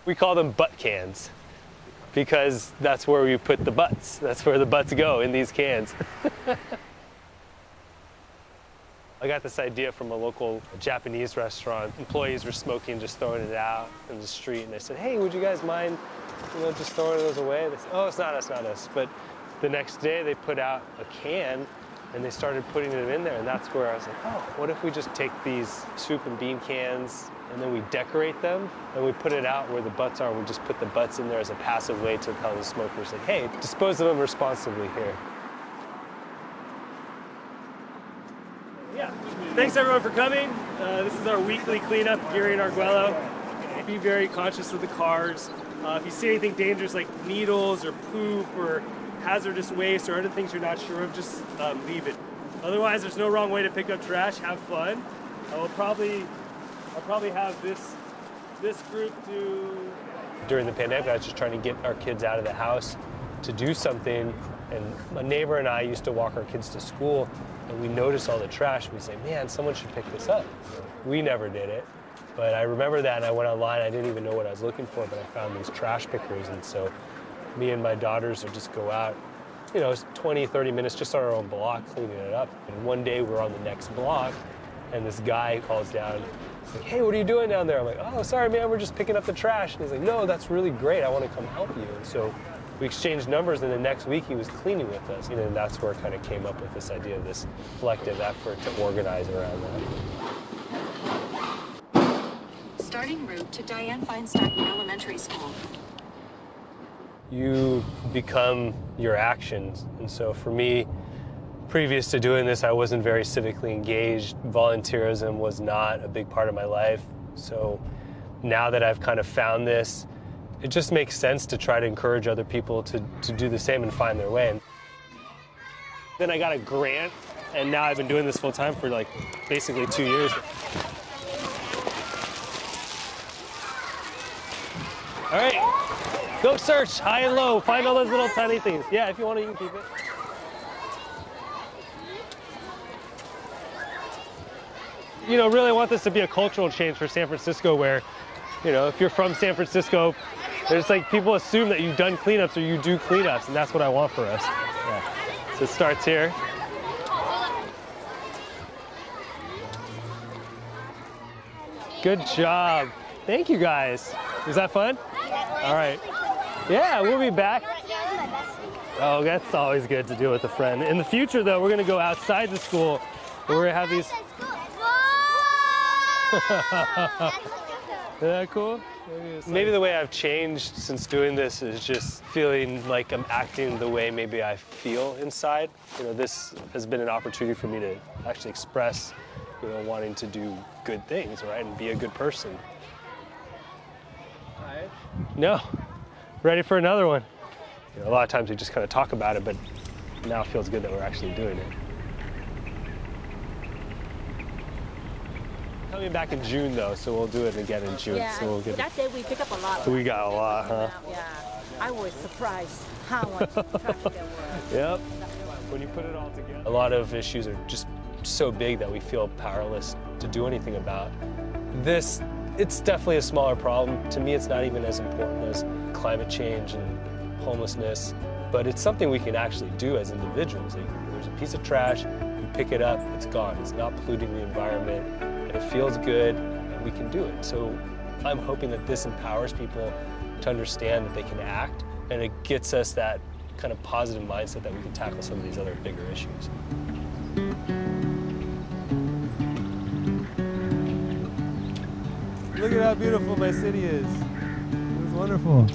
We call them butt cans because that's where we put the butts. That's where the butts go, in these cans. I got this idea from a local Japanese restaurant. Employees were smoking, just throwing it out in the street, and they said, hey, would you guys mind, just throwing those away? They said, oh, it's not us, not us. But the next day they put out a can and they started putting it in there, and that's where I was like, oh, what if we just take these soup and bean cans and then we decorate them and we put it out where the butts are. We just put the butts in there as a passive way to tell the smokers, like, hey, dispose of them responsibly here. Yeah, thanks everyone for coming. This is our weekly cleanup here in Arguello. Be very conscious of the cars. If you see anything dangerous like needles or poop or hazardous waste or other things you're not sure of, just leave it. Otherwise, there's no wrong way to pick up trash. Have fun. I'll probably have this group do. During the pandemic, I was just trying to get our kids out of the house to do something, and my neighbor and I used to walk our kids to school, and we noticed all the trash, and we say, man, someone should pick this up. We never did it, but I remember that, and I went online. I didn't even know what I was looking for, but I found these trash pickers, and so me and my daughters would just go out, 20, 30 minutes just on our own block, cleaning it up. And one day we're on the next block, and this guy calls down, like, hey, what are you doing down there? I'm like, oh, sorry, man, we're just picking up the trash. And he's like, no, that's really great. I want to come help you. And so we exchanged numbers, and the next week he was cleaning with us. And that's where it kind of came up with this idea of this collective effort to organize around that. Starting route to Diane Feinstein Elementary School. You become your actions. And so for me, previous to doing this, I wasn't very civically engaged. Volunteerism was not a big part of my life. So now that I've kind of found this, it just makes sense to try to encourage other people to do the same and find their way. Then I got a grant, and now I've been doing this full time for like basically 2 years. All right, go search high and low, find all those little tiny things. Yeah, if you want to, you can keep it. Really want this to be a cultural change for San Francisco where, if you're from San Francisco, there's like people assume that you've done cleanups or you do cleanups, and that's what I want for us. Yeah. So it starts here. Good job. Thank you guys. Was that fun? All right. Yeah, we'll be back. Oh, that's always good to do with a friend. In the future, though, we're going to go outside the school. We're going to have these. Isn't that cool? Maybe the way I've changed since doing this is just feeling like I'm acting the way maybe I feel inside. This has been an opportunity for me to actually express, wanting to do good things, right, and be a good person. Hi. No. Ready for another one. A lot of times we just kind of talk about it, but now it feels good that we're actually doing it. Coming back in June, though, so we'll do it again in June. Yeah, so we'll get that day we pick up a lot. We got a lot, huh? Yeah, I was surprised how much trash there was. Yep. When you put it all together. A lot of issues are just so big that we feel powerless to do anything about. It's definitely a smaller problem. To me, it's not even as important as climate change and homelessness, but it's something we can actually do as individuals. Like, there's a piece of trash, you pick it up, it's gone. It's not polluting the environment, and it feels good, and we can do it. So I'm hoping that this empowers people to understand that they can act, and it gets us that kind of positive mindset that we can tackle some of these other bigger issues. Look at how beautiful my city is. It's wonderful.